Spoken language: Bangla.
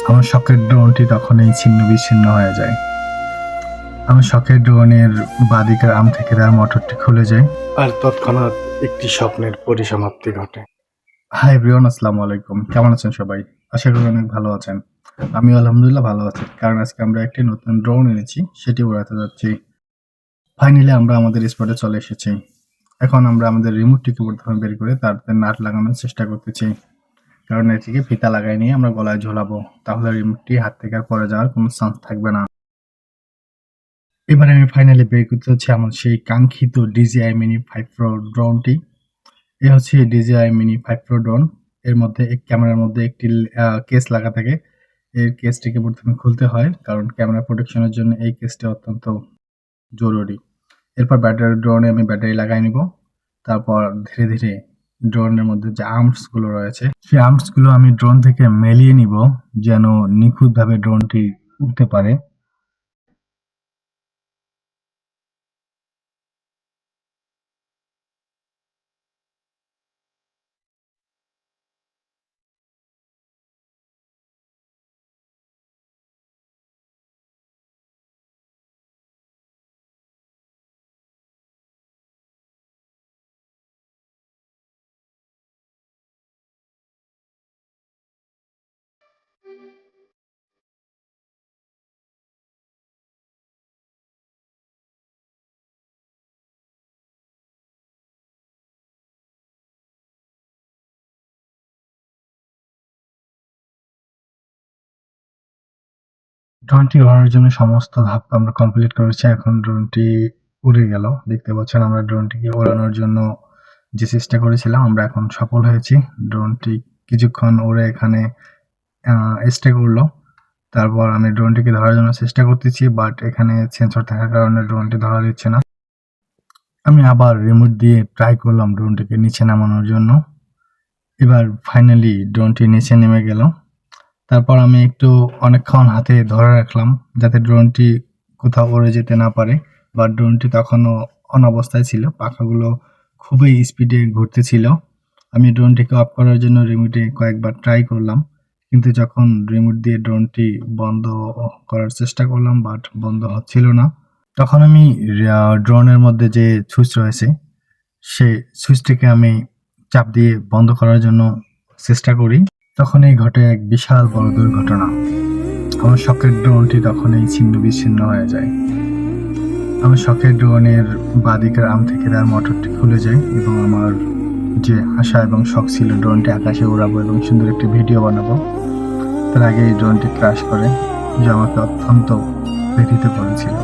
আমার শখের ড্রোনটি তখনই ছিন্ন বিচ্ছিন্ন হয়ে যায়। আমার শখের ড্রোনের বাদিকের আর্ম থেকে তার মোটরটি খুলে যায় আর তৎক্ষণাৎ একটি স্বপ্নের পরিসমাপ্তি ঘটে। হাই এভরিওয়ান, আসসালামু আলাইকুম। কেমন আছেন সবাই? আশা করি অনেক ভালো আছেন। আমিও আলহামদুলিল্লাহ ভালো আছি, কারণ আজকে আমরা একটি নতুন ড্রোন এনেছি, সেটি উড়াতে যাচ্ছি। ফাইনালি আমরা আমাদের স্পটে চলে এসেছি। এখন আমরা আমাদের রিমোটটিকে প্রথমে বের করে তারপরে নাট লাগানোর চেষ্টা করতেছি, কারণ এটিকে ফিতা লাগাই নিয়ে আমরা গলায় ঝোলাবো, তাহলে রিমোটটি হাত থেকে আর পড়ে যাওয়ার কোনো চান্স থাকবে না। এবারে আমি ফাইনালি বের করতে হচ্ছে আমার সেই কাঙ্ক্ষিত DJI Mini 5 Pro ড্রোনটি। এ হচ্ছে DJI Mini 5 Pro ড্রোন। এর মধ্যে ক্যামেরার মধ্যে একটি কেস লাগা থাকে। এই কেসটিকে প্রথমে খুলতে হয়, কারণ ক্যামেরা প্রোটেকশনের জন্য এই কেসটি অত্যন্ত জরুরি। এরপর ড্রোনে আমি ব্যাটারি লাগাই নিব। তারপর ধীরে ধীরে ড্রোনের মধ্যে যে আর্মসগুলো রয়েছে, সেই আর্মসগুলো আমি ড্রোন থেকে মেলিয়ে নিব, যেন নিখুঁতভাবে ড্রোনটি উঠতে পারে। ড্রোনটি ওড়ানোর জন্য সমস্ত ধাপ আমরা কমপ্লিট করেছি। এখন ড্রোনটি উড়ে গেল। দেখতে পাচ্ছেন আমরা ড্রোনটিকে ওড়ানোর জন্য যে চেষ্টা করেছিলাম, আমরা এখন সফল হয়েছি। ড্রোনটি কিছুক্ষণ উড়ে এখানে স্টে করলো। তারপর আমি ড্রোনটিকে ধরার জন্য চেষ্টা করতেছি, বাট এখানে সেন্সর থাকার কারণে ড্রোনটি ধরা দিচ্ছে না। আমি আবার রিমোট দিয়ে ট্রাই করলাম ড্রোনটিকে নিচে নামানোর জন্য। এবার ফাইনালি ড্রোনটি নিচে নেমে গেল। তারপর আমি একটু অনেকক্ষণ হাতে ধরে রাখলাম, যাতে ড্রোনটি কোথাও উড়ে যেতে না পারে। বা ড্রোনটি তখনও অবস্থায় ছিল, পাখাগুলো খুবই স্পিডে ঘুরতেছিল। আমি ড্রোনটিকে অফ করার জন্য রিমোটে কয়েকবার ট্রাই করলাম, কিন্তু যখন রিমোট দিয়ে ড্রোনটি বন্ধ করার চেষ্টা করলাম, বাট বন্ধ হচ্ছিল না। তখন আমি ড্রোনের মধ্যে যে সুইচ রয়েছে, সেই সুইচটিকে আমি চাপ দিয়ে বন্ধ করার জন্য চেষ্টা করি। তখনই ঘটে এক বিশাল বড় দুর্ঘটনা। আমার শখের ড্রোনটি তখনই ছিন্ন বিচ্ছিন্ন হয়ে যায়। আমার শখের ড্রোনের বাদিকের আর্ম থেকে তার মোটরটি খুলে যায়, এবং আমার যে আশা এবং শখ ছিল ড্রোনটি আকাশে উড়াবো এবং সুন্দর একটি ভিডিও বানাবো, তার আগে এই ড্রোনটি ক্র্যাশ করে, যা আমাকে অত্যন্ত ব্যথিত করেছিল।